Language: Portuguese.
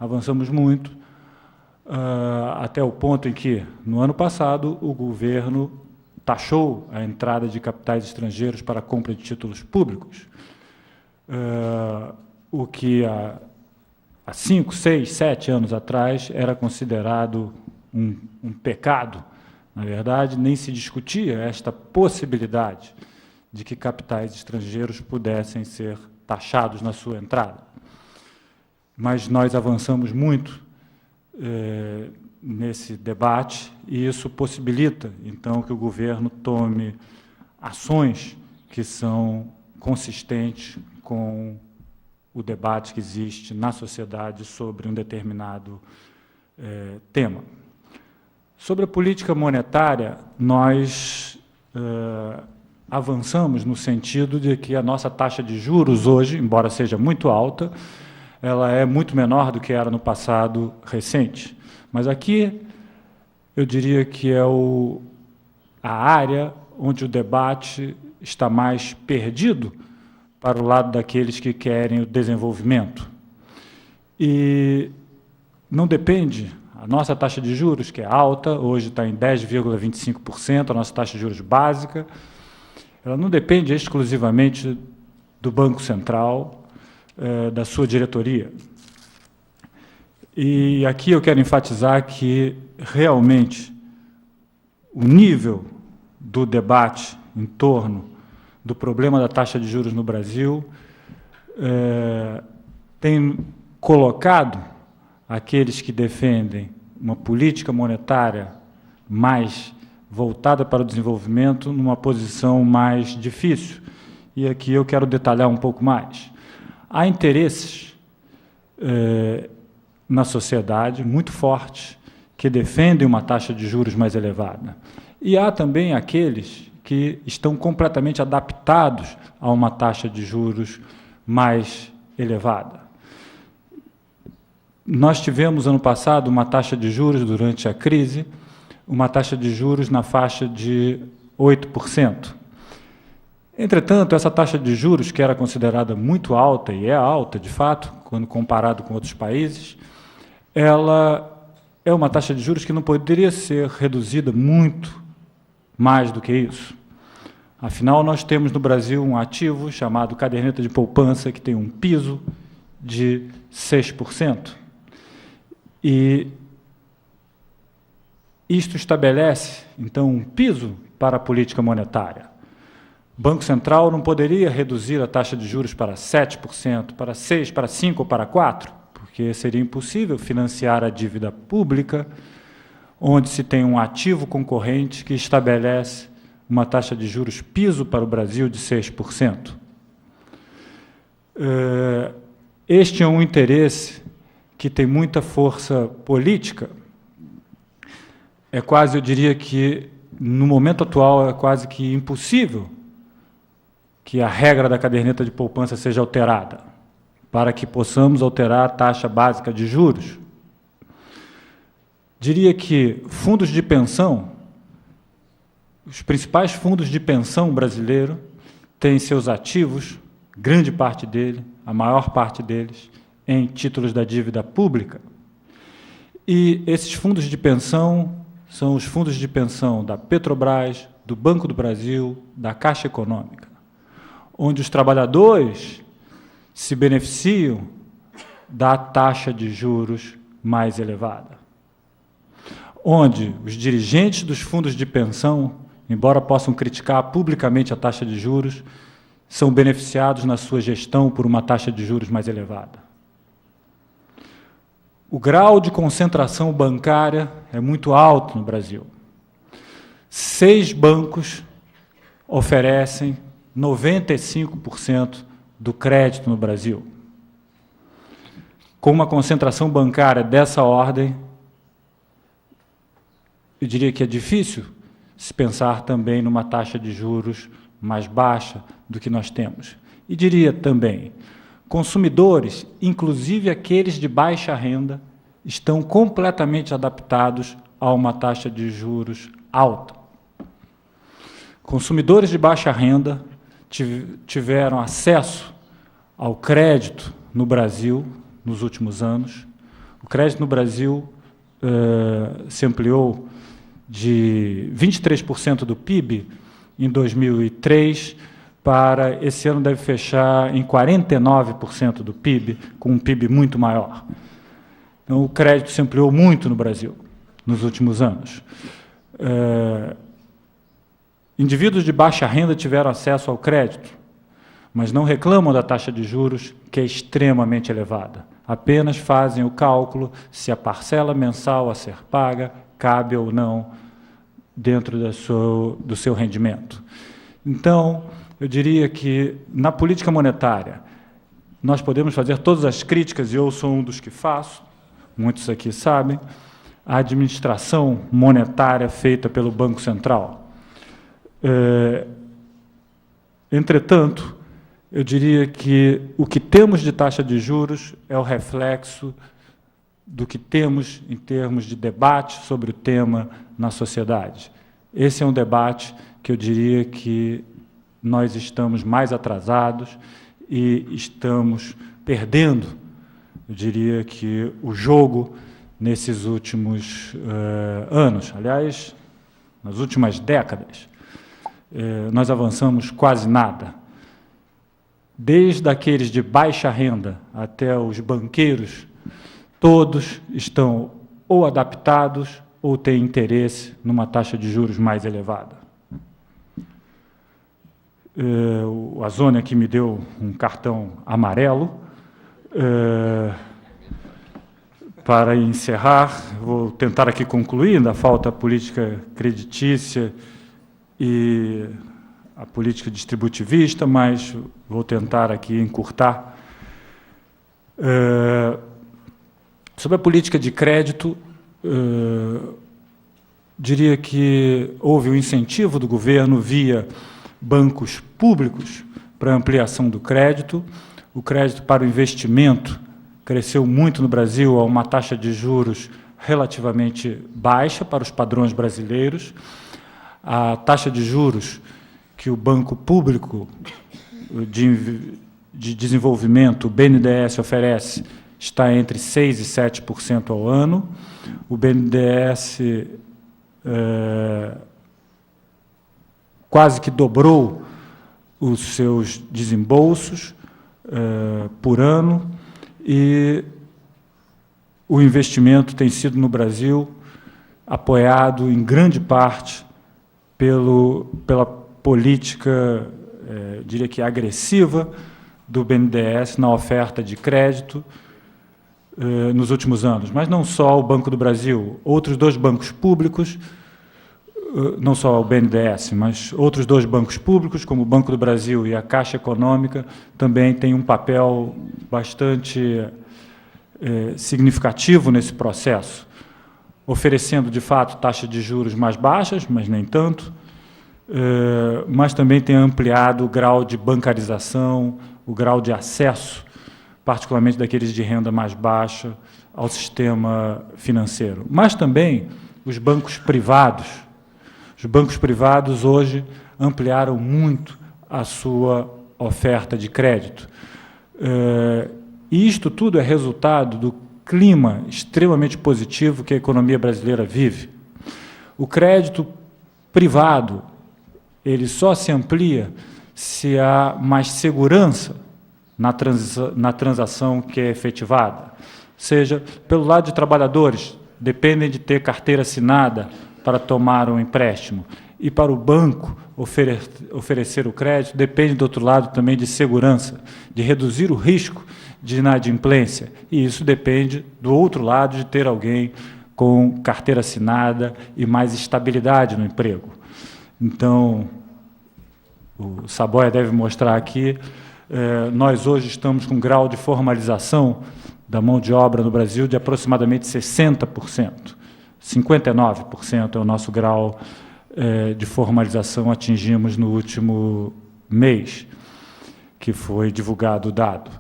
avançamos muito, até o ponto em que, no ano passado, o governo taxou a entrada de capitais estrangeiros para a compra de títulos públicos, o que há 5, 6, 7 anos atrás era considerado um pecado. Na verdade, nem se discutia esta possibilidade de que capitais estrangeiros pudessem ser taxados na sua entrada. Mas nós avançamos muito nesse debate, e isso possibilita, então, que o governo tome ações que são consistentes com o debate que existe na sociedade sobre um determinado tema. Sobre a política monetária, nós avançamos no sentido de que a nossa taxa de juros hoje, embora seja muito alta, ela é muito menor do que era no passado recente. Mas aqui eu diria que é a área onde o debate está mais perdido para o lado daqueles que querem o desenvolvimento. E não depende, a nossa taxa de juros, que é alta, hoje está em 10,25%, a nossa taxa de juros básica, ela não depende exclusivamente do Banco Central, da sua diretoria. E aqui eu quero enfatizar que, realmente, o nível do debate em torno do problema da taxa de juros no Brasil tem colocado aqueles que defendem uma política monetária mais voltada para o desenvolvimento numa posição mais difícil. E aqui eu quero detalhar um pouco mais. Há interesses na sociedade muito fortes que defendem uma taxa de juros mais elevada. E há também aqueles que estão completamente adaptados a uma taxa de juros mais elevada. Nós tivemos, ano passado, uma taxa de juros, durante a crise, uma taxa de juros na faixa de 8%. Entretanto, essa taxa de juros, que era considerada muito alta, e é alta, de fato, quando comparado com outros países, ela é uma taxa de juros que não poderia ser reduzida muito mais do que isso. Afinal, nós temos no Brasil um ativo chamado caderneta de poupança, que tem um piso de 6%. E isto estabelece, então, um piso para a política monetária. O Banco Central não poderia reduzir a taxa de juros para 7%, para 6%, para 5% ou para 4%, porque seria impossível financiar a dívida pública, onde se tem um ativo concorrente que estabelece uma taxa de juros piso para o Brasil de 6%. Este é um interesse que tem muita força política. É quase, eu diria que, no momento atual, é quase que impossível que a regra da caderneta de poupança seja alterada, para que possamos alterar a taxa básica de juros. Diria que fundos de pensão, os principais fundos de pensão brasileiros, têm seus ativos, grande parte dele, a maior parte deles, em títulos da dívida pública. E esses fundos de pensão são os fundos de pensão da Petrobras, do Banco do Brasil, da Caixa Econômica, onde os trabalhadores se beneficiam da taxa de juros mais elevada, onde os dirigentes dos fundos de pensão, embora possam criticar publicamente a taxa de juros, são beneficiados na sua gestão por uma taxa de juros mais elevada. O grau de concentração bancária é muito alto no Brasil. 6 bancos oferecem 95% do crédito no Brasil. Com uma concentração bancária dessa ordem, eu diria que é difícil se pensar também numa taxa de juros mais baixa do que nós temos. E diria também, consumidores, inclusive aqueles de baixa renda, estão completamente adaptados a uma taxa de juros alta. Consumidores de baixa renda tiveram acesso ao crédito no Brasil nos últimos anos O crédito no Brasil se ampliou de 23% do PIB em 2003 para, esse ano deve fechar em 49% do PIB, com um PIB muito maior. Então, o crédito se ampliou muito no Brasil nos últimos anos. Indivíduos de baixa renda tiveram acesso ao crédito, mas não reclamam da taxa de juros, que é extremamente elevada. Apenas fazem o cálculo se a parcela mensal a ser paga cabe ou não dentro do seu rendimento. Então, eu diria que, na política monetária, nós podemos fazer todas as críticas, e eu sou um dos que faço, muitos aqui sabem, à administração monetária feita pelo Banco Central. Entretanto, eu diria que o que temos de taxa de juros é o reflexo do que temos em termos de debate sobre o tema na sociedade. Esse é um debate que eu diria que nós estamos mais atrasados e estamos perdendo, eu diria que, o jogo nesses últimos anos. Aliás, nas últimas décadas, nós avançamos quase nada. Desde aqueles de baixa renda até os banqueiros, todos estão ou adaptados ou têm interesse numa taxa de juros mais elevada. O Azone aqui me deu um cartão amarelo. Para encerrar, vou tentar aqui concluir, ainda falta a política creditícia e a política distributivista, mas vou tentar aqui encurtar. Sobre a política de crédito, diria que houve um incentivo do governo via bancos públicos para ampliação do crédito. O crédito para o investimento cresceu muito no Brasil a uma taxa de juros relativamente baixa para os padrões brasileiros. A taxa de juros que o Banco Público de Desenvolvimento, o BNDES, oferece, está entre 6% e 7% ao ano. O BNDES quase que dobrou os seus desembolsos por ano, e o investimento tem sido, no Brasil, apoiado em grande parte pela política, diria que agressiva, do BNDES na oferta de crédito nos últimos anos. Mas não só o Banco do Brasil, outros dois bancos públicos, não só o BNDES, mas outros dois bancos públicos, como o Banco do Brasil e a Caixa Econômica, também têm um papel bastante significativo nesse processo, oferecendo, de fato, taxas de juros mais baixas, mas nem tanto, mas também tem ampliado o grau de bancarização, o grau de acesso, particularmente daqueles de renda mais baixa, ao sistema financeiro. Mas também os bancos privados. Os bancos privados hoje ampliaram muito a sua oferta de crédito. E isto tudo é resultado do clima extremamente positivo que a economia brasileira vive. O crédito privado, ele só se amplia se há mais segurança na transação que é efetivada. Ou seja, pelo lado de trabalhadores, dependem de ter carteira assinada para tomar um empréstimo. E para o banco oferecer o crédito, depende, do outro lado, também de segurança, de reduzir o risco de inadimplência. E isso depende, do outro lado, de ter alguém com carteira assinada e mais estabilidade no emprego. Então, o Saboia deve mostrar aqui, nós hoje estamos com um grau de formalização da mão de obra no Brasil de aproximadamente 60%. 59% é o nosso grau de formalização, atingimos no último mês, que foi divulgado o dado.